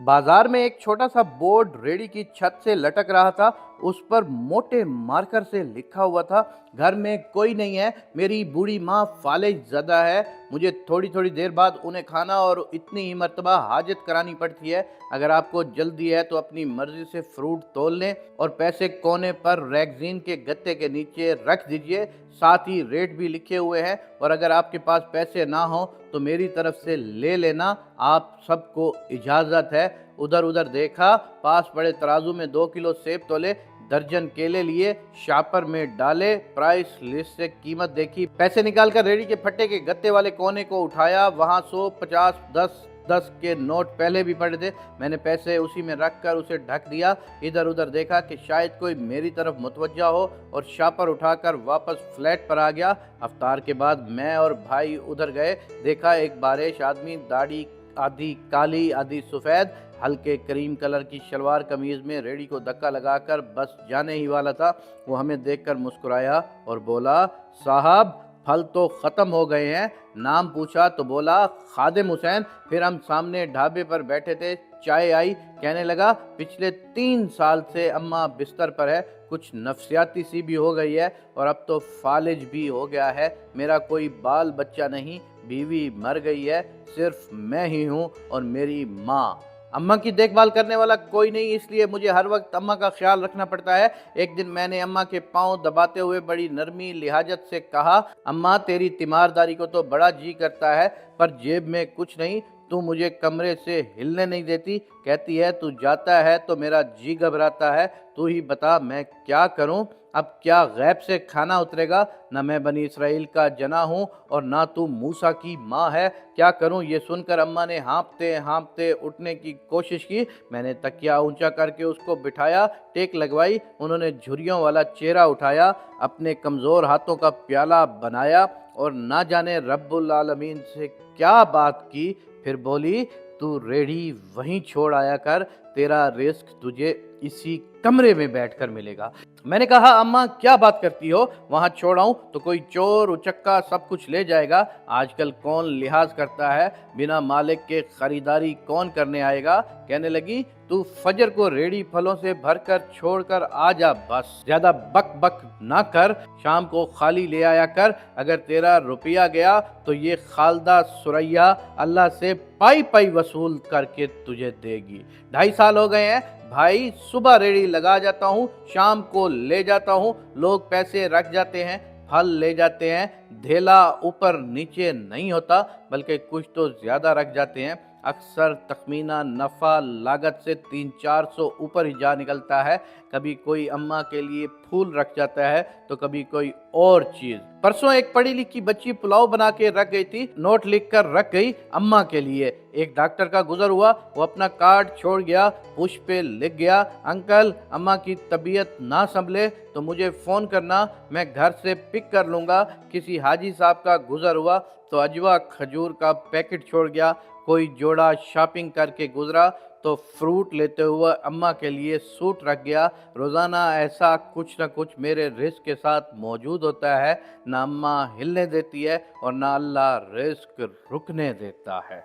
बाजार में एक छोटा सा बोर्ड रेडी की छत से लटक रहा था। उस पर मोटे मार्कर से लिखा हुआ था, घर में कोई नहीं है, मेरी बूढ़ी माँ फालिज ज़दा है, मुझे थोड़ी थोड़ी देर बाद उन्हें खाना और इतनी ही मर्तबा हाजत करानी पड़ती है। अगर आपको जल्दी है तो अपनी मर्जी से फ्रूट तोल लें और पैसे कोने पर रैगजीन के गत्ते के नीचे रख दीजिए। साथ ही रेट भी लिखे हुए हैं, और अगर आपके पास पैसे ना हो तो मेरी तरफ से ले लेना, आप सबको इजाज़त है। उधर उधर देखा, पास पड़े तराजू में 2 किलो सेब तोले, दर्जन केले लिए, शापर में डाले, प्राइस लिस्ट से कीमत देखी, पैसे निकालकर रेडी के फट्टे के गत्ते वाले कोने को उठाया। वहाँ 100, 50, 10 10 के नोट पहले भी पड़े थे। मैंने पैसे उसी में रखकर उसे ढक दिया। इधर उधर देखा कि शायद कोई मेरी तरफ मुतवज्जा हो, और शापर उठाकर वापस फ्लैट पर आ गया। अफ्तार के बाद मैं और भाई उधर गए। देखा एक बारिश आदमी, दाढ़ी आधी काली आधी सफ़ेद, हल्के क्रीम कलर की शलवार कमीज़ में रेडी को धक्का लगाकर बस जाने ही वाला था। वो हमें देखकर मुस्कुराया और बोला, साहब फल तो ख़त्म हो गए हैं। नाम पूछा तो बोला, खादिम हुसैन। फिर हम सामने ढाबे पर बैठे थे, चाय आई। कहने लगा, पिछले 3 साल से अम्मा बिस्तर पर है, कुछ नफसियाती सी भी हो गई है, और अब तो फालिज भी हो गया है। मेरा कोई बाल बच्चा नहीं, बीवी मर गई है, सिर्फ मैं ही हूँ और मेरी माँ। अम्मा की देखभाल करने वाला कोई नहीं, इसलिए मुझे हर वक्त अम्मा का ख्याल रखना पड़ता है। एक दिन मैंने अम्मा के पांव दबाते हुए बड़ी नरमी लिहाजत से कहा, अम्मा तेरी तीमारदारी को तो बड़ा जी करता है, पर जेब में कुछ नहीं, तू मुझे कमरे से हिलने नहीं देती। कहती है तू जाता है तो मेरा जी घबराता है, तू ही बता मैं क्या करूं। अब क्या गैब से खाना उतरेगा? न मैं बनी इसराइल का जना हूँ और ना तू मूसा की माँ है, क्या करूँ? ये सुनकर अम्मा ने हाँफते हाँफते उठने की कोशिश की। मैंने तकिया ऊंचा करके उसको बिठाया, टेक लगवाई। उन्होंने झुर्रियों वाला चेहरा उठाया, अपने कमज़ोर हाथों का प्याला बनाया और ना जाने रब्बुल आलमीन से क्या बात की। फिर बोली, तू रेडी वहीं छोड़ आया कर, तेरा रिस्क तुझे इसी कमरे में बैठकर मिलेगा। मैंने कहा, अम्मा क्या बात करती हो, वहां छोड़ाऊं तो कोई चोर उचक्का सब कुछ ले जाएगा। आजकल कौन लिहाज करता है, बिना मालिक के खरीदारी कौन करने आएगा। कहने लगी, तू फजर को रेडी फलों से भरकर छोड़कर आ जा, बस ज्यादा बक बक ना कर, शाम को खाली ले आया कर। अगर तेरा रुपया गया तो ये खालदा सुरैया अल्लाह से पाई पाई वसूल करके तुझे देगी। 2.5 साल हो गए हैं भाई, सुबह रेडी लगा जाता हूँ, शाम को ले जाता हूँ, लोग पैसे रख जाते हैं, फल ले जाते हैं, धेला ऊपर नीचे नहीं होता, बल्कि कुछ तो ज्यादा रख जाते हैं। अक्सर तखमीना नफ़ा लागत से 300-400 ऊपर ही जा निकलता है। कभी कोई अम्मा के लिए फूल रख जाता है तो कभी कोई और चीज़। परसों एक पढ़ी लिखी बच्ची पुलाव बना के रख गई थी, नोट लिख कर रख गई अम्मा के लिए। एक डॉक्टर का गुजर हुआ, वो अपना कार्ड छोड़ गया, पुश पे लिख गया, अंकल अम्मा की तबीयत ना संभले तो मुझे फ़ोन करना, मैं घर से पिक कर लूँगा। किसी हाजी साहब का गुजर हुआ तो अजवा खजूर का पैकेट छोड़ गया। कोई जोड़ा शॉपिंग करके गुजरा तो फ्रूट लेते हुए अम्मा के लिए सूट रख गया। रोज़ाना ऐसा कुछ न कुछ मेरे रिस्क के साथ मौजूद होता है। ना अम्मा हिलने देती है और ना अल्लाह रिस्क रुकने देता है।